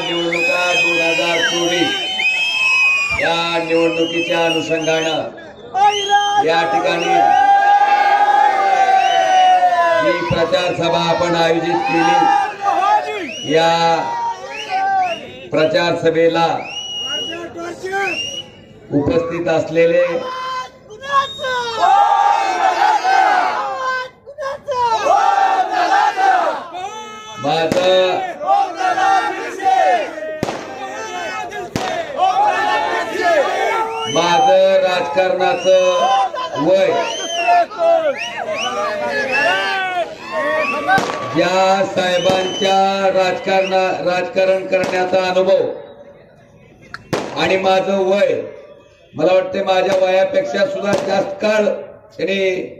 निवडणुका 2024 या निवडणुकीच्या अनुषंगाने या ठिकाणी जी प्रचार सभा आपण आयोजित केली, या प्रचार सभेला उपस्थित असलेले माझं राजकारणाचं वय, ज्या साहेबांच्या राजकारण करण्याचा अनुभव आणि माझं वय, मला वाटते माझ्या वयापेक्षा सुद्धा जास्त काळ त्यांनी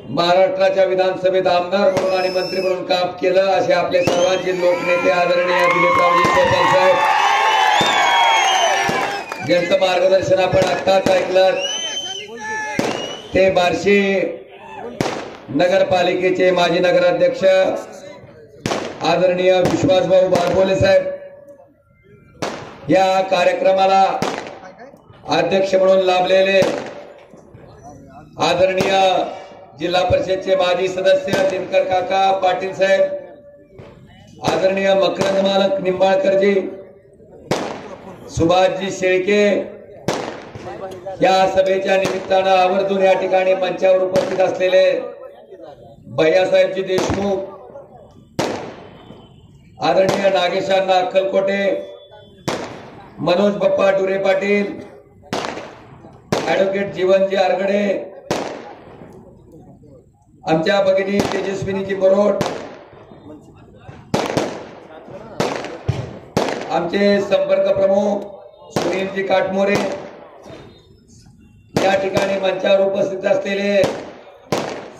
महाराष्ट्राच्या विधानसभेत आमदार म्हणून आणि मंत्री म्हणून काम केलं असे आपले सर्वांचे लोकनेते आदरणीय दिलीपरावजी टोपल साहेब, ज्यांचं मार्गदर्शन आपण आत्ताच ऐकलं, ते बार्शी नगरपालिकेचे माजी नगराध्यक्ष आदरणीय विश्वासभाऊ बारबोले साहेब, या कार्यक्रमाला अध्यक्ष म्हणून लाभलेले आदरणीय जिल्हा परिषदचे माजी सदस्य दिनकर काका पाटील साहेब, आदरणीय मकरंद मालक निंबाळकरजी, सुभाषजी शेळके, या सभेच्या निमित्तानं आवर्जून या ठिकाणी मंचावर उपस्थित असलेले भैयासाहेबजी देशमुख, आदरणीय नागेशांना अक्कलकोटे, मनोज बप्पा डुरे पाटील, ऍडव्होकेट जीवनजी आरगडे, आमच्या भगिनी तेजस्विनीजी बरोट, आमचे संपर्क प्रमुख सुनीलजी काटमोरे, या ठिकाणी मंचावर उपस्थित असलेले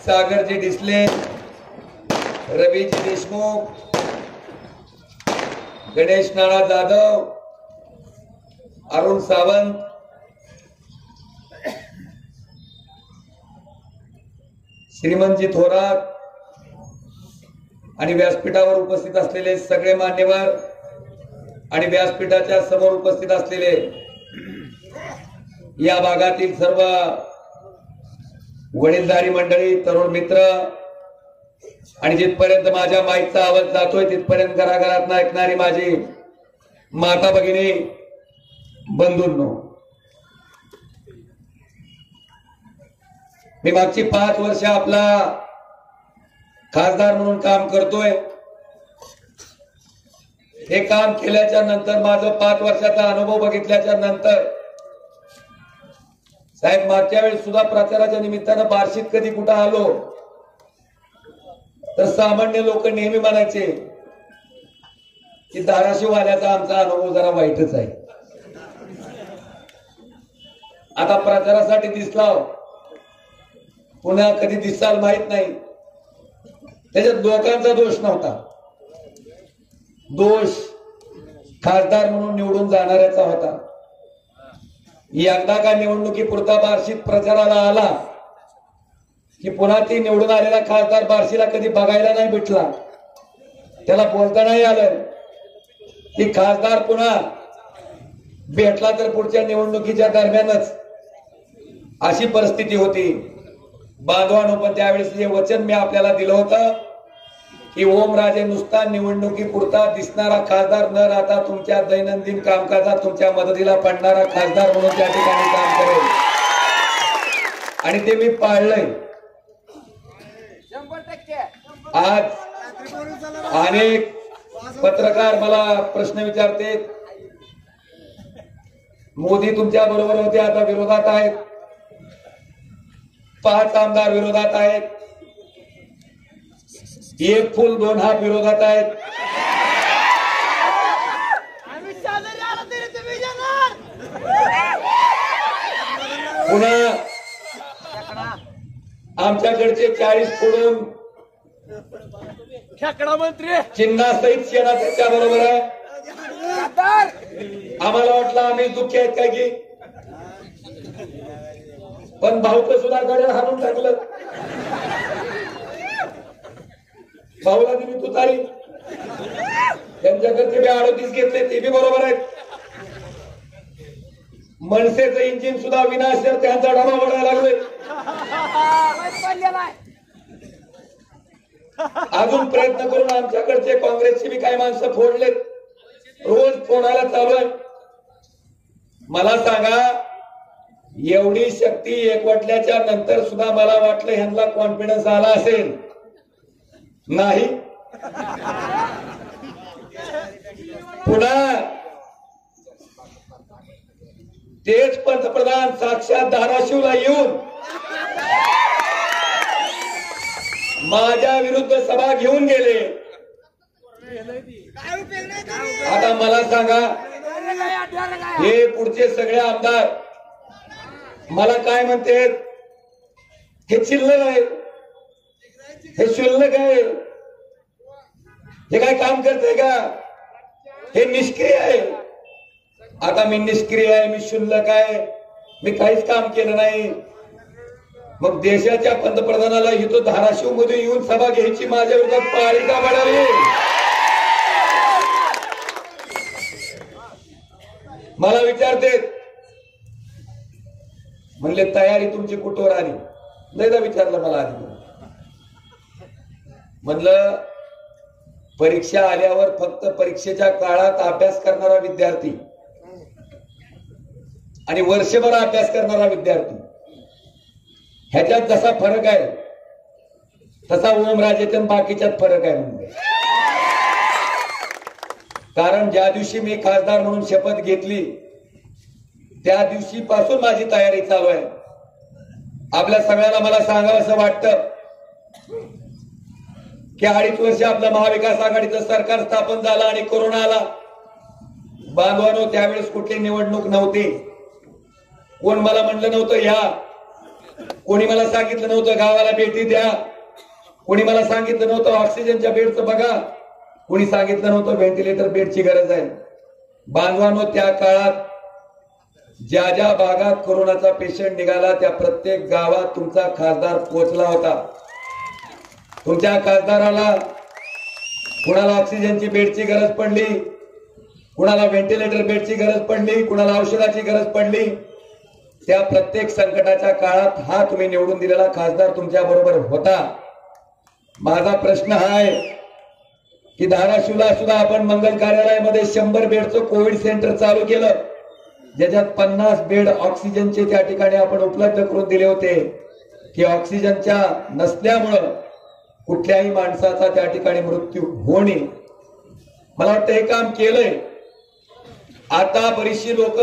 सागरजी डिसले, रवीजी देशमुख, गणेश नाना जाधव, अरुण सावंत, श्रीमंतजी थोरात आणि व्यासपीठावर उपस्थित असलेले सगळे मान्यवर आणि व्यासपीठाच्या समोर उपस्थित असलेले या भागातील सर्व वडीलधारी मंडळी, तरुण मित्र आणि जिथपर्यंत माझ्या माईकचा आवाज जातोय तिथपर्यंत घराघरात ऐकणारी माझी माता भगिनी बंधूंनो, मी मागची 5 वर्ष आपला खासदार म्हणून काम करतोय. हे काम केल्याच्या नंतर, माझं 5 वर्षाचा अनुभव बघितल्याच्या नंतर, साहेब मागच्या वेळेस सुद्धा प्रचाराच्या निमित्तानं बार्शीत कधी कुठं आलो तर सामान्य लोक नेहमी म्हणायचे की धाराशिववाल्याचा आमचा अनुभव जरा वाईटच आहे. आता प्रचारासाठी दिसला, पुन्हा कधी दिसाल माहित नाही, त्याच्यात लोकांचा दोष नव्हता, दोष खासदार म्हणून निवडून जाणाऱ्याचा होता. एकदा का निवडणुकीपुरता बार्शीत प्रचाराला आला की पुन्हा ती निवडून आलेला खासदार बार्शीला कधी बघायला नाही भेटला, त्याला बोलता नाही आलं. ती खासदार पुन्हा भेटला तर पुढच्या निवडणुकीच्या दरम्यानच, अशी परिस्थिती होती. बांधवांनो, पण त्यावेळेस जे वचन मी आपल्याला दिलं होतं की ओमराजे नुसता निवडणुकीपुरता दिसणारा खासदार न राहता तुमच्या दैनंदिन कामकाजात तुमच्या मदतीला पडणारा खासदार म्हणून त्या ठिकाणी काम करेल, आणि ते मी पाळलंय. आज अनेक पत्रकार मला प्रश्न विचारते, मोदी तुमच्या बरोबर होते, आता विरोधात आहेत, 5 आमदार विरोधात आहेत, 1 फुल 2 हात विरोधात आहेत. पुन्हा आमच्याकडचे 40 फोडून खेकडा मंत्री चिन्हासहित शेणा त्याच्या बरोबर आहे. आम्हाला वाटलं आम्ही दुःखी आहेत काय की, पण भाऊचं सुद्धा गड्या हाणून टाकलं. भाऊला दिली तुतारी, त्यांच्याकडचे बी 38 घेतले ते बी बरोबर आहेत. मनसेचं इंजिन सुद्धा विनाशर त्यांचा डबा वडायला लागले. अजून प्रयत्न करून आमच्याकडचे काँग्रेसची बी काही माणसं फोडलेत. रोज फोडायला चालू आहे. मला सांगा, एवढी शक्ती एकवटल्याच्या नंतर सुद्धा मला वाटलं ह्यांना कॉन्फिडन्स आला असेल. नाही, पुन्हा तेच पंतप्रधान साक्षात धाराशिवला येऊन माझ्या विरुद्ध सभा घेऊन गेले. आता मला सांगा, हे पुढचे सगळे आमदार मला काय म्हणते, हे चिल्लर आहे, हे शुल्लक आहे, हे काय काम करते का, हे निष्क्रिय आहे. आता मी निष्क्रिय आहे, मी शुल्लक आहे, मी काहीच काम केलं नाही. मग देशाच्या पंतप्रधानाला इथं धाराशिव मध्ये येऊन सभा घ्यायची माझ्या विरोधात पाळी का पडावी? मला विचारते, म्हणले तयारी तुमची कुठवर आली? लयदा विचारलं मला आधी. म्हणलं परीक्षा आल्यावर फक्त परीक्षेच्या काळात अभ्यास करणारा विद्यार्थी आणि वर्षभर अभ्यास करणारा विद्यार्थी ह्याच्यात जसा फरक आहे तसा ओमराजेच्या बाकीच्यात फरक आहे. म्हणजे कारण ज्या दिवशी मी खासदार म्हणून शपथ घेतली त्या दिवशी पासून माझी तयारी चालू आहे. आपल्या सगळ्यांना मला सांगावं असं वाटतं की 2.5 वर्ष आपलं महाविकास आघाडीचं सरकार स्थापन झालं आणि कोरोना आला. बांधवानो, त्यावेळेस कुठली निवडणूक नव्हती. कोण मला म्हणलं नव्हतं या, कोणी मला सांगितलं नव्हतं गावाला भेटी द्या, कोणी मला सांगितलं नव्हतं ऑक्सिजनच्या बेडचं बघा, कोणी सांगितलं नव्हतं व्हेंटिलेटर बेडची गरज आहे. बांधवानो, त्या काळात ज्या ज्या भागात कोरोनाचा पेशंट निघाला त्या प्रत्येक गावात तुमचा खासदार पोहोचला होता. तुमच्या खासदाराला कुणाला ऑक्सिजनची बेडची गरज पडली, कुणाला व्हेंटिलेटर बेडची गरज पडली, कुणाला औषधाची गरज पडली, त्या प्रत्येक संकटाच्या काळात हा तुम्ही निवडून दिलेला खासदार तुमच्या बरोबर होता. माझा प्रश्न हा आहे की धाराशिवला सुद्धा आपण मंगल कार्यालयामध्ये 100 बेडचं कोविड सेंटर चालू केलं, ज्याच्यात 50 बेड ऑक्सिजनचे त्या ठिकाणी आपण उपलब्ध करून दिले होते की ऑक्सिजनच्या नसल्यामुळं कुठल्याही माणसाचा त्या ठिकाणी मृत्यू होणे. मला वाटतं हे काम केलंय. आता बरीचशी लोक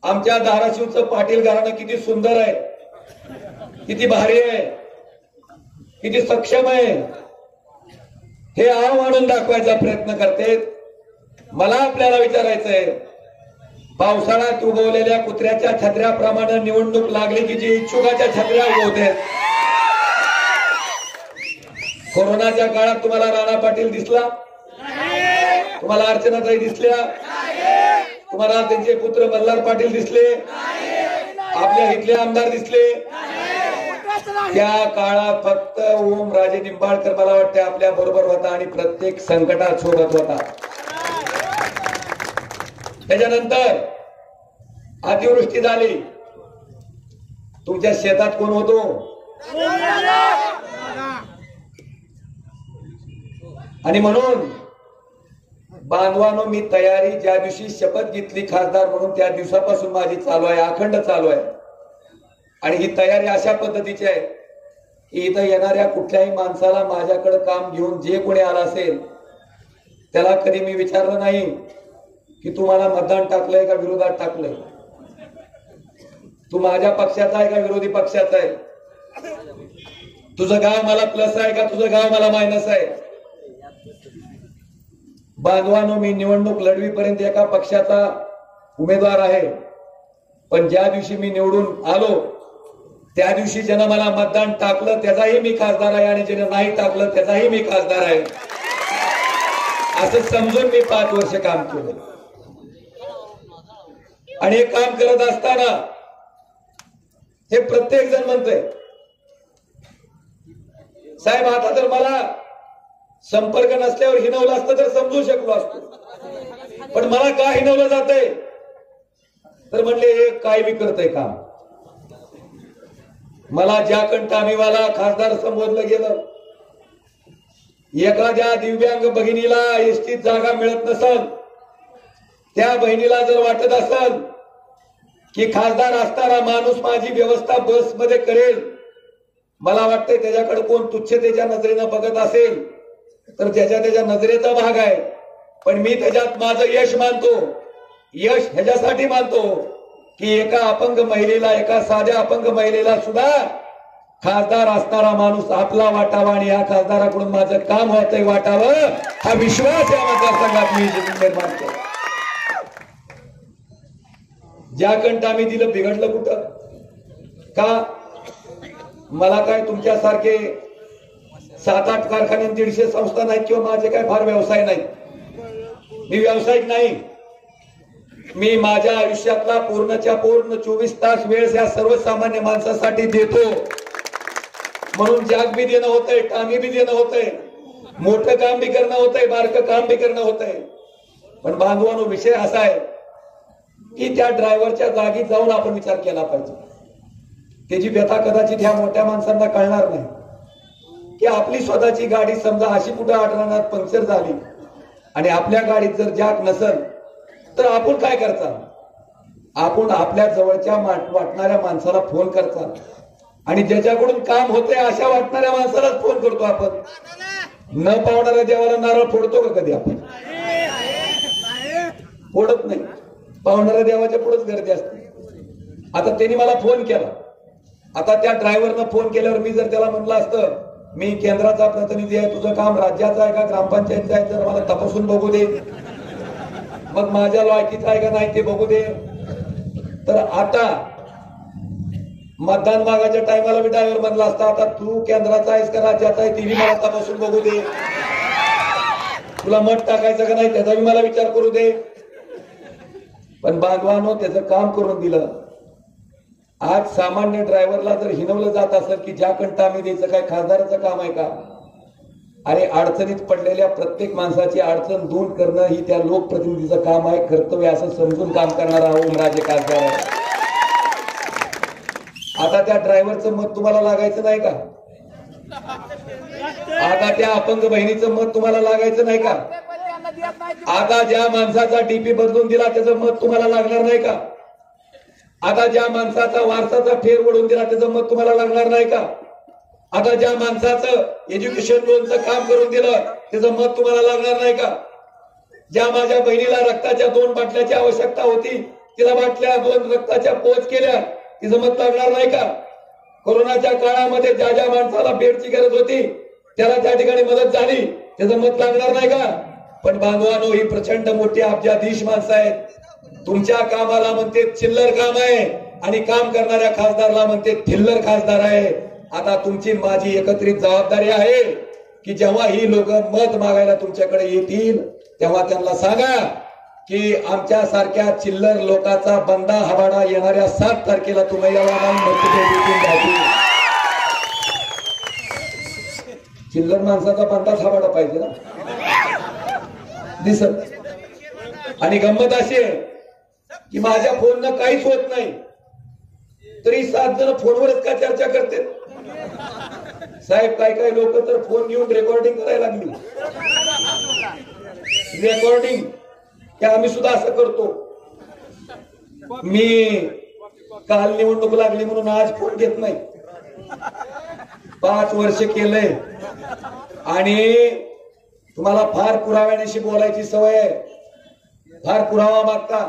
आमच्या धाराशिवचं पाटील घराणं किती सुंदर आहे, किती भारी आहे, किती सक्षम आहे हे आव आणून दाखवायचा प्रयत्न करते. मला आपल्याला विचारायचंय, पावसाळ्यात उगवलेल्या कुत्र्याच्या छत्र्याप्रमाणे निवडणूक लागली की जी इच्छुकाच्या छत्र्या उगवते. कोरोनाच्या काळात तुम्हाला राणा पाटील दिसला, तुम्हाला अर्चनाताई दिसल्या, तुम्हाला त्यांचे पुत्र मल्हार पाटील दिसले, आपल्या इथले आमदार दिसले. त्या काळात फक्त ओमराजे निंबाळकर मला वाटते आपल्या बरोबर होता आणि प्रत्येक संकटात सोबत होता. त्याच्यानंतर अतिवृष्टी झाली, तुमच्या शेतात कोण होतो? आणि म्हणून बांधवानो, मी तयारी ज्या दिवशी शपथ घेतली खासदार म्हणून त्या दिवसापासून माझी चालू आहे, अखंड चालू आहे. आणि ही तयारी अशा पद्धतीची आहे की इथं येणाऱ्या कुठल्याही माणसाला माझ्याकडे काम घेऊन जे कोणी आला असेल त्याला कधी मी विचारलं नाही की तू मला मतदान टाकलंय का विरोधात टाकलंय, तू माझ्या पक्षाचा आहे का विरोधी पक्षाचा आहे, तुझं गाव मला प्लस आहे का तुझं गाव मला मायनस आहे. बांधवानो, मी निवडणूक लढवीपर्यंत एका पक्षाचा उमेदवार आहे, पण ज्या दिवशी मी निवडून आलो त्या दिवशी ज्यानं मला मतदान टाकलं त्याचाही मी खासदार आहे आणि ज्यानं नाही टाकलं त्याचाही मी खासदार आहे, असं समजून मी 5 वर्ष काम केलं. आणि हे काम करत असताना हे प्रत्येक जण म्हणतोय, साहेब आता जर मला संपर्क नसल्यावर हिनवलं असतं तर समजू शकलो असतो, पण मला का हिनवलं जातंय तर म्हणले हे काय बी करतंय काम. मला ज्या कंटामीवाला खासदार संबोधलं गेलं, एखाद्या दिव्यांग बहिणीला एसटीत जागा मिळत नसल, त्या बहिणीला जर वाटत असल की खासदार असताना माणूस माझी व्यवस्था बसमध्ये करेल, मला वाटतंय त्याच्याकडे कोण तुच्छतेच्या नजरेनं बघत असेल तर त्याच्या नजरेचा भाग आहे. पण मी त्याच्यात माझं यश मानतो. यश ह्याच्यासाठी मानतो की एका अपंग महिलेला, एका साध्या अपंग महिलेला सुद्धा खासदार असणारा माणूस आपला वाटावा आणि या खासदाराकडून माझं काम होतंय वाटावं, हा विश्वास या मतदारसंघात मी निर्माण केला. ज्या कंट आम्ही दिलं बिघडलं कुठं का? मला काय तुमच्यासारखे 7-8 कारखाने 150 संस्था नाहीत किंवा माझे काय फार व्यवसाय नाही. मी व्यावसायिक नाही. मी माझ्या आयुष्यातला पूर्णच्या पूर्ण 24 तास वेळ या सर्वसामान्य माणसासाठी देतो. म्हणून जाग बी देणं होतंय, कामी बी देणं होतंय, मोठं काम बी करणं होतंय, बारकं काम बी करणं होतंय. पण बांधवांनो, विषय असा आहे की त्या ड्रायव्हरच्या जागी जाऊन आपण विचार केला पाहिजे. त्याची व्यथा कदाचित ह्या मोठ्या माणसांना कळणार नाही की आपली स्वतःची गाडी समजा अशी कुठं आढळणार पंक्चर झाली आणि आपल्या गाडीत जर जॅक नसल तर आपण काय करता? आपण आपल्या जवळच्या वाटणाऱ्या माणसाला फोन करता आणि ज्याच्याकडून काम होतंय अशा वाटणाऱ्या माणसालाच फोन करतो. आपण न पावणाऱ्या देवाला नारळ फोडतो का कधी? आपण फोडत नाही. पावणाऱ्या देवाच्या पुढेच गर्दी असते. आता त्यांनी मला फोन केला. आता त्या ड्रायव्हरनं फोन केल्यावर मी जर त्याला म्हटलं असतं मी केंद्राचा प्रतिनिधी आहे, तुझं काम राज्याचं आहे का ग्रामपंचायतचं आहे, तर मला तपासून बघू दे, मग माझ्या लायकीचं आहे का नाही ते बघू दे. तर आता मतदान मागाच्या टायमाला मी ड्रायव्हर म्हणला असता आता तू केंद्राचा आहेस का राज्याचा आहे ती मला तपासून बघू दे, तुला मत टाकायचं का नाही त्याचा मला विचार करू दे. पण बांधवानो, त्याचं काम करून दिलं. आज सामान्य ड्रायव्हरला जर हिनवलं जात असेल की ज्या कंटा आम्ही द्यायचं काय खासदाराचं काम आहे का? अरे अडचणीत पडलेल्या प्रत्येक माणसाची अडचण दूर करणं ही त्या लोकप्रतिनिधीचं काम आहे, कर्तव्य असं समजून काम करणारा ओमराजे खासदार आहे. आता त्या ड्रायव्हरचं मत तुम्हाला लागायचं नाही का? आता त्या अपंग बहिणीचं मत तुम्हाला लागायचं नाही का? आता ज्या माणसाचा डीपी बदलून दिला त्याचं मत तुम्हाला लागणार नाही का? आता ज्या माणसाचा वारसाचा फेर ओढून दिला त्याचं मत तुम्हाला लागणार नाही का? आता ज्या माणसाचं एज्युकेशन लोनचं काम करून दिलं त्याचं मत तुम्हाला लागणार नाही का? ज्या माझ्या बहिणीला रक्ताच्या 2 बाटल्याची आवश्यकता होती, तिला बाटल्या 2 रक्ताच्या पोच केल्या, तिचं मत लागणार नाही का? कोरोनाच्या काळामध्ये ज्या ज्या माणसाला बेडची गरज होती त्याला त्या ठिकाणी मदत झाली, त्याचं मत लागणार नाही का? पण बांधवांनो, ही प्रचंड मोठी अब्जाधीश माणसं आहेत. तुमच्या कामाला म्हणते चिल्लर काम आहे आणि काम करणाऱ्या खासदारला म्हणते थिल्लर खासदार आहे. आता तुमची माझी एकत्रित जबाबदारी आहे की जेव्हा ही लोक मत मागायला तुमच्याकडे येतील तेव्हा त्यांना सांगा की आमच्या सारख्या चिल्लर लोकांचा बंदा हवाडा येणाऱ्या 7 तारखेला तुम्ही याला चिल्लर माणसाचा बंदाच हवाडा पाहिजे ना दिसत. आणि गंमत अशी आहे की माझ्या फोननं काहीच होत नाही तरी 7 जण फोनवरच का चर्चा करते. साहेब, काही लोक तर फोन घेऊन रेकॉर्डिंग करायला लागली. रेकॉर्डिंग की आम्ही सुद्धा असं करतो. मी काल निवडणूक लागली म्हणून आज फोन घेत नाही. 5 वर्ष केलंय आणि तुम्हाला फार पुराव्याशी बोलायची सवय आहे. फार पुरावा मागता.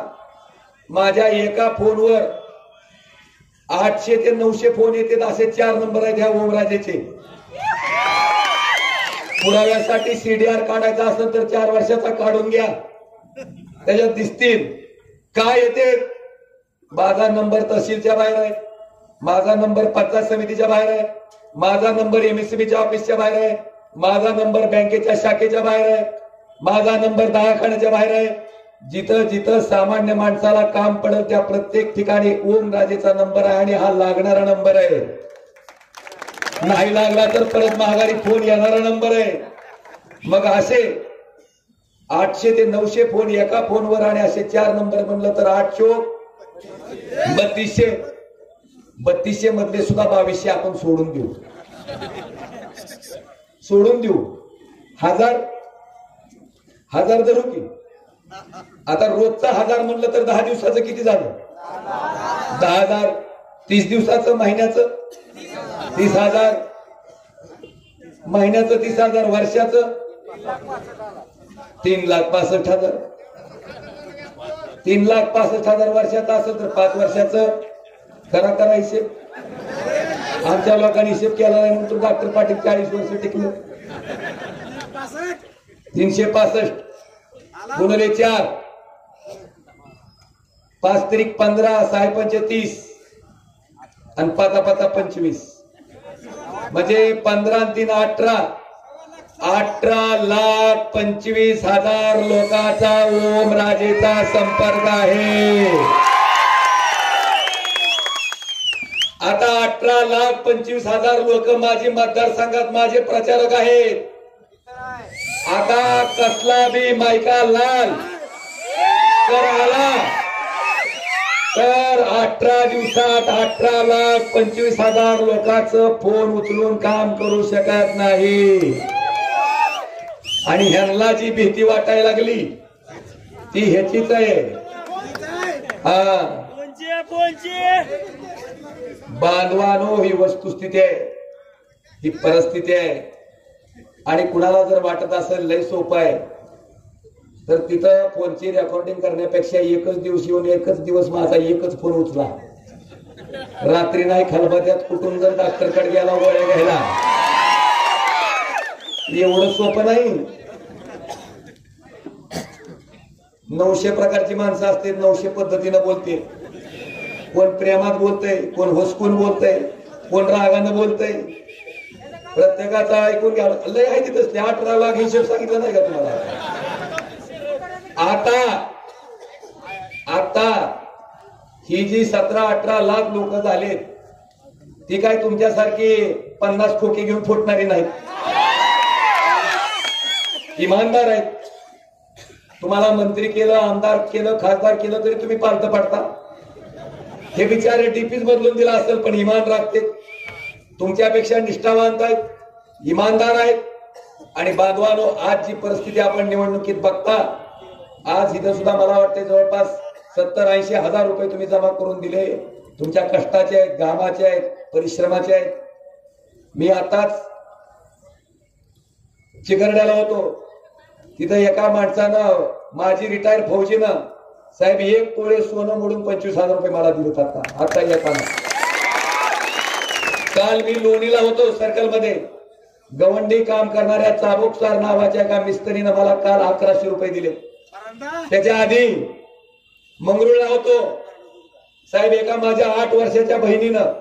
माझ्या एका फोनवर 800 ते 900 फोन येतात, असे 4 नंबर आहेत ह्या ओमराजेचे. पुराव्यासाठी सीडीआर काढायचा असेल तर 4 वर्षाचा काढून घ्या, त्याच्यात दिसतील काय येते. माझा नंबर तहसीलच्या बाहेर आहे, माझा नंबर पंचायत समितीच्या बाहेर आहे, माझा नंबर एमएससीबीच्या ऑफिसच्या बाहेर आहे, माझा नंबर बँकेच्या शाखेच्या बाहेर आहे, माझा नंबर दवाखान्याच्या बाहेर आहे. जिथं जिथं सामान्य माणसाला काम पडेल त्या प्रत्येक ठिकाणी ओमराजेचा नंबर आहे आणि हा लागणारा नंबर आहे. नाही लागला तर परत माघारी फोन येणारा नंबर आहे. मग असे 800 ते 900 फोन एका फोनवर आणि असे 4 नंबर म्हणलं तर 8 चोक 3200 मधले सुद्धा 2200 आपण सोडून देऊ. हजार धरू की. आता रोजचा 1000 म्हणलं तर 10 दिवसाचं किती झालं? 10,000. 30 दिवसाचं महिन्याचं 30,000, महिन्याचं 30,000, वर्षाचं 3,65,000. 3,65,000 वर्षाचं असेल तर 5 वर्षाचं करा हिशेब. आमच्या लोकांनी हिशेब केला नाही म्हणून डॉक्टर पाटील 40 वर्ष टिकले. 365 गुणिले 4, 5 त्रिक 15, 6 पंचे 30 आणि 5 5 25 म्हणजे 15 आणि 3 18. 18,25,000 लोकांचा ओमराजेचा संपर्क आहे. आता 18,25,000 लोक माझी मतदारसंघात माझे प्रचारक आहेत. आता कसला बी मायका लाल तर आला तर 18 दिवसात 18,25,000 लोकांचं फोन उचलून काम करू शकत नाही. आणि ह्यांना जी भीती वाटायला लागली ती ह्याचीच आहे. बांधवानो, ही वस्तुस्थिती आहे, ही परिस्थिती आहे. आणि कुणाला जर वाटत असेल लय सोपं आहे तर तिथं फोनची रेकॉर्डिंग करण्यापेक्षा एकच दिवस येऊन एकच दिवस माझा एकच फोन उचला. रात्री नाही खलबत्यात कुठून जर डॉक्टरकडे गेला गोळ्या घ्यायला, एवढं सोपं नाही. 900 प्रकारची माणसं असते, 900 पद्धतीनं बोलते. कोण प्रेमात बोलतय, कोण हुसकून बोलतय, कोण रागानं बोलतय. प्रत्येकाचा ऐकून घ्या. लय आहे तिथं 18 लाख हिशोब सांगितलं नाही का तुम्हाला? आता ही जी 17-18 लाख लोक झालेत ती काय तुमच्यासारखी 50 खोके घेऊन फुटणारी नाहीत. इमानदार आहेत. तुम्हाला मंत्री केलं, आमदार केलं, खासदार केलं तरी तुम्ही पालत पडता. हे बिचारे डीपीज बदलून दिला असेल पण इमान राखते. तुमच्यापेक्षा निष्ठावंत आहेत, इमानदार आहेत. आणि बांधवानो, आज जी परिस्थिती आपण निवडणुकीत बघता, आज इथं सुद्धा मला वाटते जवळपास 70-80 हजार रुपये तुम्ही जमा करून दिले. तुमच्या कष्टाचे आहेत, घामाचे आहेत, परिश्रमाचे आहेत. मी आताच चिकरड्याला होतो, तिथं एका माणसानं, माझी रिटायर्ड फौजीनं, साहेब 1 तोळे सोनं मोडून 25,000 रुपये मला दिलेत. आता येताना काल मी लोणीला होतो सर्कलमध्ये, गवंडी काम करणाऱ्या चाबुकसार नावाच्या एका मिस्त्रीनं मला काल 1100 रुपये दिले. त्याच्या आधी मंगरुळला होतो, साहेब एका माझ्या 8 वर्षाच्या बहिणीनं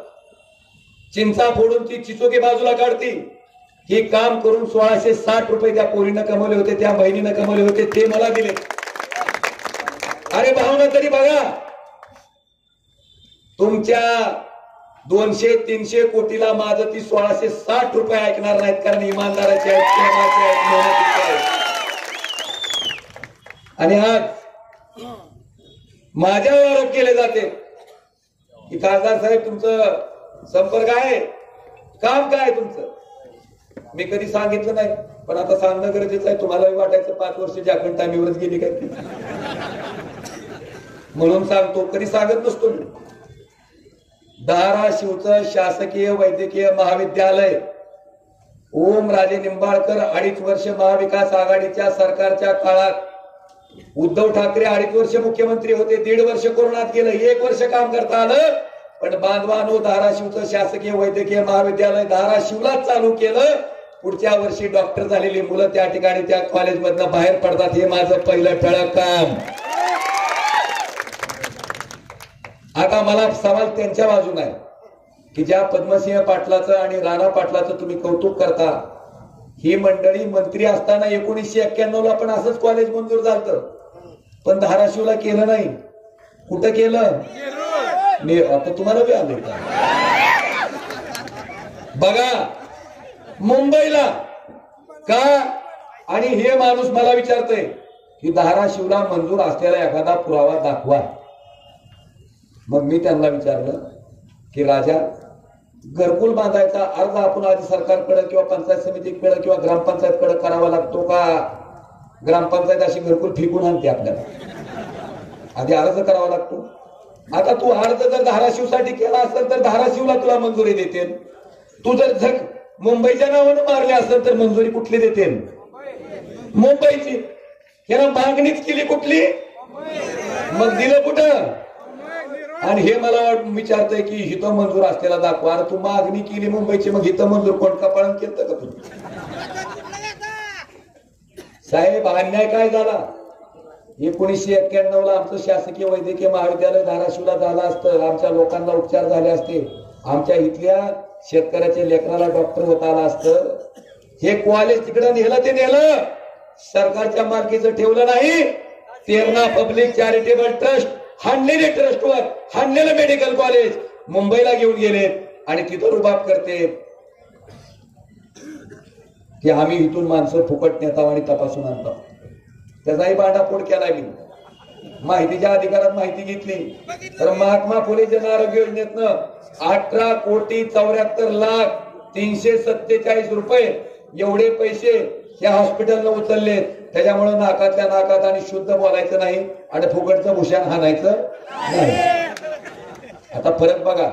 चिंचा फोडून ती चिचोकी बाजूला काढती, ही काम करून 1660 रुपये त्या पोरीनं कमवले होते, त्या बहिणीनं कमवले होते, ते मला दिले. अरे भावना तरी बघा, तुमच्या 200-300 कोटीला माझं ती 1660 रुपये ऐकणार नाहीत, कारण इमानदाराचे आहेत, प्रेमाचे आहेत, मेहनतीचे आहेत. आणि आज माझ्यावर आरोप केले जाते की खासदार साहेब तुमचं संपर्क आहे, काम काय तुमचं? मी कधी सांगितलं नाही, पण आता सांगणं गरजेचं आहे. तुम्हालाही वाटायचं 5 वर्ष जाखण टाइमीवरच गेली काय म्हणून सांगतो, कधी सांगत नसतो मी. धाराशिवचं शासकीय वैद्यकीय महाविद्यालय ओमराजे निंबाळकर 2.5 वर्ष महाविकास आघाडीच्या सरकारच्या काळात, उद्धव ठाकरे 2.5 वर्ष मुख्यमंत्री होते, 1.5 वर्ष कोरोनात गेलं, 1 वर्ष काम करता आलं. पण बांधवानो, धाराशिवचं शासकीय वैद्यकीय महाविद्यालय धाराशिवलाच चालू केलं. पुढच्या वर्षी डॉक्टर झालेली मुलं त्या ठिकाणी त्या कॉलेजमधनं बाहेर पडतात. हे माझं पहिलं ठळक काम. आता मला सवाल त्यांच्या बाजून आहे, की ज्या पद्मसिंह पाटलाचं आणि राणा पाटलाचं तुम्ही कौतुक करता, ही मंडळी मंत्री असताना 1991 ला पण असंच कॉलेज मंजूर झालं, पण धाराशिवला केलं नाही. कुठं केलं? आता तुम्हाला बी आले का बघा, मुंबईला का? आणि हे माणूस मला विचारतोय की धाराशिवला मंजूर असलेला एखादा पुरावा दाखवा. मग मी त्यांना विचारलं की राजा, घरकुल बांधायचा अर्ज आपण आधी सरकारकडे किंवा पंचायत समितीकडे किंवा ग्रामपंचायतकडे करावा लागतो का? ग्रामपंचायत अशी घरकुल फेकून आणते आपल्याला, आधी अर्ज करावा लागतो. आता तू अर्ज जर धाराशिवसाठी केला असेल तर धाराशिवला तुला मंजुरी देते. तू जर झक मुंबईच्या नावानं मारले असेल तर मंजुरी कुठली देते? मुंबईची. याला मागणीच केली कुठली, मग दिलं कुठं? आणि हे मला विचारतंय की हिथं मंजूर असलेला दाखवा. अरे तू मागणी केली मुंबईची, मग हिथं मंजूर कोण कपाळण केलं का तुम्ही? साहेब, अन्याय काय झाला? 1991 ला आमचं शासकीय वैद्यकीय महाविद्यालय धाराशिवला झालं असतं, आमच्या लोकांना उपचार झाले असते, आमच्या इथल्या शेतकऱ्याच्या लेकराला डॉक्टर होता आला असतं. हे कॉलेज तिकडं नेलं ते नेलं, सरकारच्या मालकीचं ठेवलं नाही. तेरणा पब्लिक चॅरिटेबल ट्रस्ट, हाणलेले ट्रस्टवर हाणलेलं मेडिकल कॉलेज मुंबईला घेऊन गेले आणि तिथं रुबाब करते की आम्ही इथून माणसं फुकट नेता आणि तपासून आणतो. त्याचाही भांडाफोड केलाय मी. माहितीच्या अधिकारात माहिती घेतली तर महात्मा फुले जन आरोग्य योजनेतनं 18,74,03,47 रुपये एवढे पैसे या हॉस्पिटलनं उचलले. त्याच्यामुळे नाकातल्या नाकात आणि शुद्ध बोलायचं नाही आणि फुकटचं भूषण हाणायचं नाही. आता फरक बघा,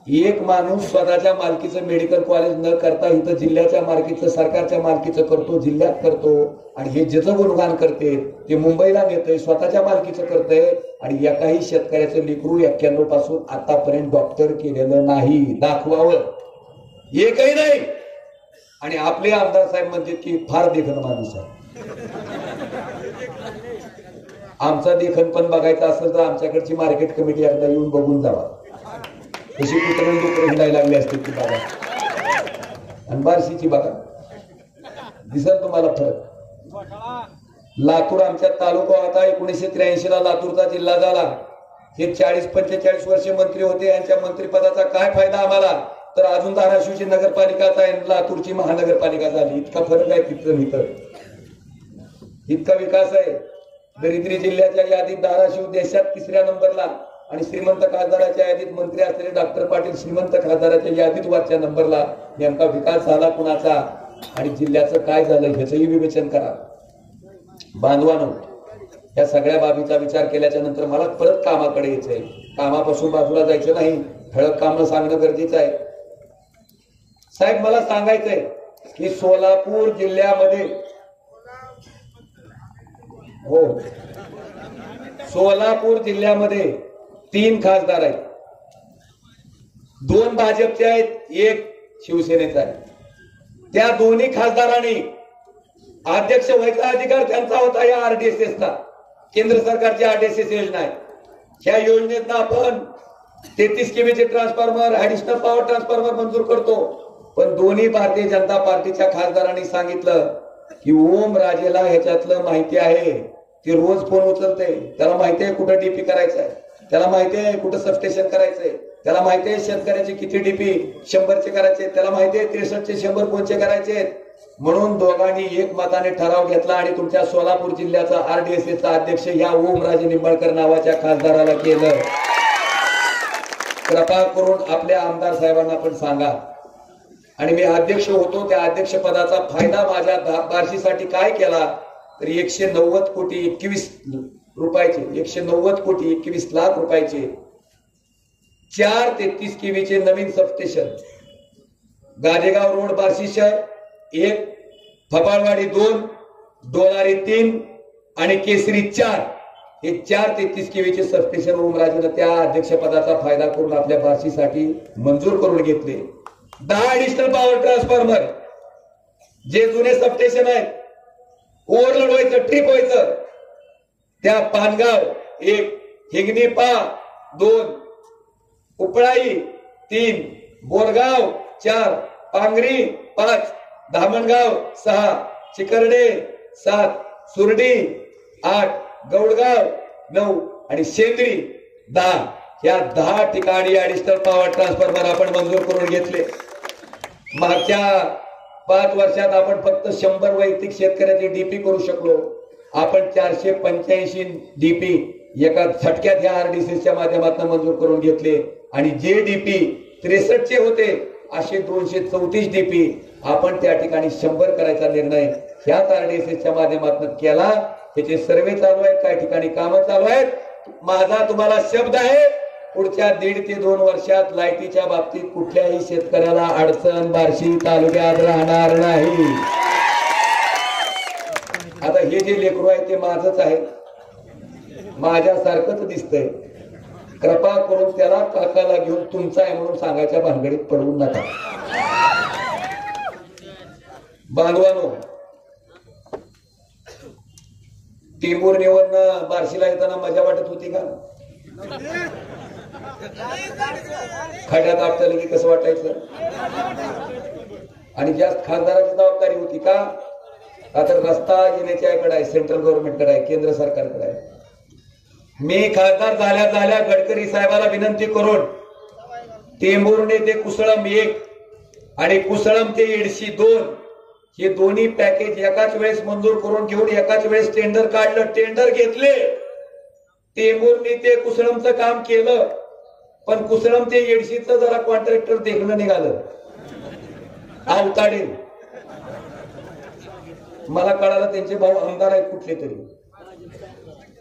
एक माणूस स्वतःच्या मालकीचं मेडिकल कॉलेज न करता इथं जिल्ह्याच्या मालकीचं, सरकारच्या मालकीचं करतो, जिल्ह्यात करतो. आणि हे ज्याचं गुणगान करते ते मुंबईला नेतंय, स्वतःच्या मालकीचं करतंय. आणि एकाही शेतकऱ्याचं लेकरू 91 पासून आतापर्यंत डॉक्टर केलेलं नाही. दाखवावं, एकही नाही. आणि आपले आमदार साहेब म्हणतात की फार देखण माणूस आहे. आमचा देखण पण बघायचा असेल तर आमच्याकडची मार्केट कमिटी एकदा येऊन बघून जावा. कशी कुत्रण डुकर हिंडायला लागली असते ती बघा, आणि बार्शीची बघा, दिसेल तुम्हाला फरक. लातूर आमच्या तालुका होता. 1983 ला लातूरचा जिल्हा झाला. हे 40-45 वर्षे मंत्री होते. यांच्या मंत्रिपदाचा काय फायदा आम्हाला? तर अजून धाराशिवची नगरपालिकाचा आहे, लातूरची महानगरपालिका झाली. इतका फरक आहे तिथं इथं, इतका विकास आहे. दरिद्री जिल्ह्याच्या यादीत धाराशिव देशात 3ऱ्या नंबरला आणि श्रीमंत खासदाराच्या यादीत मंत्री असलेले डॉक्टर पाटील श्रीमंत खासदाराच्या यादीत वरच्या नंबरला. नेमका विकास झाला कुणाचा आणि जिल्ह्याचं काय झालं ह्याचंही विवेचन करा. बांधवानो, या सगळ्या बाबीचा विचार केल्याच्या नंतर मला परत कामाकडे यायचंय. कामापासून बाजूला जायचं नाही, ठळक काम सांगणं गरजेचं आहे. साहेब, मला सांगायचंय की सोलापूर जिल्ह्यामध्ये, हो, सोलापूर जिल्ह्यामध्ये 3 खासदार आहेत. 2 भाजपचे आहेत, 1 शिवसेनेचा आहे. त्या दोन्ही खासदारांनी अध्यक्ष व्हायचा अधिकार त्यांचा होता. या आरडीएसएसचा, केंद्र सरकारची आरडीएसएस योजना आहे. ह्या योजनेत आपण 33 केव्हीचे ट्रान्सफॉर्मर, ऍडिशनल पॉवर ट्रान्सफॉर्मर मंजूर करतो. पण दोन्ही भारतीय जनता पार्टीच्या खासदारांनी सांगितलं की ओम राजेला ह्याच्यातलं माहिती आहे. ते रोज फोन उचलते, त्याला माहिती आहे कुठं डीपी करायचं आहे, त्याला माहिती आहे कुठं सबस्टेशन करायचंय, त्याला माहिती आहे शेतकऱ्याचे किती डीपी 100चे करायचे, त्याला माहिती आहे 63चे 100 कोणचे करायचे. म्हणून दोघांनी एकमताने ठराव घेतला आणि तुमच्या सोलापूर जिल्ह्याचा आरडीएसएसचा अध्यक्ष या ओमराजे निंबाळकर नावाच्या खासदाराला केलं. कृपा करून आपल्या आमदार साहेबांना पण सांगा. आणि मी अध्यक्ष होतो, त्या अध्यक्ष पदाचा फायदा माझ्या बार्शीसाठी काय केला तर 190 कोटी 21 रुपयाचे, 190 कोटी 21 लाख रुपयाचे 4 33 केव्हीचे नवीन सबस्टेशन, गाजेगाव रोड बार्शी शहर 1, फपाळवाडी 2, डोलारी 3 आणि केसरी 4, हे 4 33 केव्हीचे सबस्टेशन ओमराजेनं त्या अध्यक्षपदाचा फायदा करून आपल्या बार्शीसाठी मंजूर करून घेतले. 10 ऍडिशनल पॉवर ट्रान्सफॉर्मर, जे जुने सबस्टेशन आहेत, ओव्हरलोड व्हायचं, ट्रिप व्हायचं, त्या पानगाव 1, हिंगणी 5, 2, उपळाई 3, बोरगाव 4, पांगरी 5, धामणगाव 6, चिकर्डे 7, सुरडी 8, गौडगाव 9 आणि शेंद्री 10. या 10 ठिकाणी ऍडिशनल पॉवर ट्रान्सफॉर्मर आपण मंजूर करून घेतले. मागच्या 5 वर्षात आपण फक्त 100 वैयक्तिक शेतकऱ्याचे डीपी करू शकलो. आपण 485 डीपी एका झटक्यात या आरडीसीच्या माध्यमातून मंजूर करून घेतले आणि जे डीपी 63 चे होते असे 234 डीपी आपण त्या ठिकाणी 100 करायचा निर्णय ह्याच आरडीसीच्या माध्यमातून केला. त्याचे सर्वे चालू आहेत, काही ठिकाणी कामं चालू आहेत. माझा तुम्हाला शब्द आहे, पुढच्या 1.5 ते 2 वर्षात लाईटीच्या बाबतीत कुठल्याही शेतकऱ्याला अडचण बार्शी तालुक्यात राहणार नाही. आता हे जे लेकरू आहे ते माझंच आहे, माझ्यासारखंच दिसतंय. कृपा करून त्याला काकाला घेऊन तुमचा आहे म्हणून सांगायच्या भानगडीत पडवून नका. बांधवानो, टेंभूर निवडणं बार्शीला येताना मजा वाटत होती का? खड्यात आपल्याला की कसं वाटायचं? आणि जास्त खासदाराची जबाबदारी होती का? आता रस्ता येण्याच्याकडे आहे, सेंट्रल गव्हर्नमेंटकडे आहे, केंद्र सरकारकडे आहे. मी खासदार झाल्या झाल्या गडकरी साहेबाला विनंती करून टेंभुर्णी ते कुसळम 1 आणि कुसळम ते येडशी 2 हे दोन्ही पॅकेज एकाच वेळेस मंजूर करून घेऊन एकाच वेळेस टेंडर काढलं, टेंडर घेतले. टेंभुर्णी ते कुसळमचं काम केलं, पण कुसळम ते येडशीचं जरा कॉन्ट्रॅक्टर देखणं निघालं. आवताडे मला कळालं त्यांचे भाऊ आमदार आहेत कुठले तरी,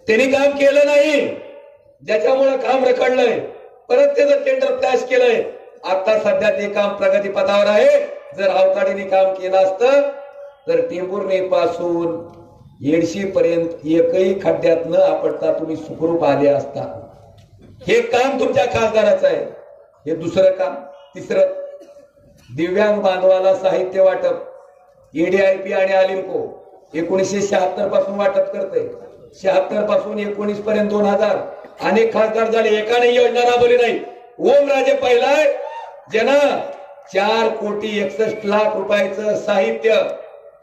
त्यांनी काम केलं नाही, ज्याच्यामुळे काम रखडलंय. परत त्याचं टेंडर फ्लॅश केलंय. आता सध्या ते काम प्रगतीपथावर आहे. जर आवताडेने काम केलं असतं तर टेंभुर्णी पासून येडशी पर्यंत एकही खड्ड्यात न आपटता तुम्ही सुखरूप आले असता. हे काम तुमच्या खासदाराचं आहे. हे दुसरं काम. तिसरं, दिव्यांग बांधवाला साहित्य वाटप ईडीआयपी आणि आलिमको 1976 पासून वाटप करते. 76 पासून 19 पर्यंत 2000 अनेक खासदार झाले, एकाने योजना राबवली नाही. ओमराजे पहिला आहे ज्यानं 4,61,00,000 रुपयाचं साहित्य,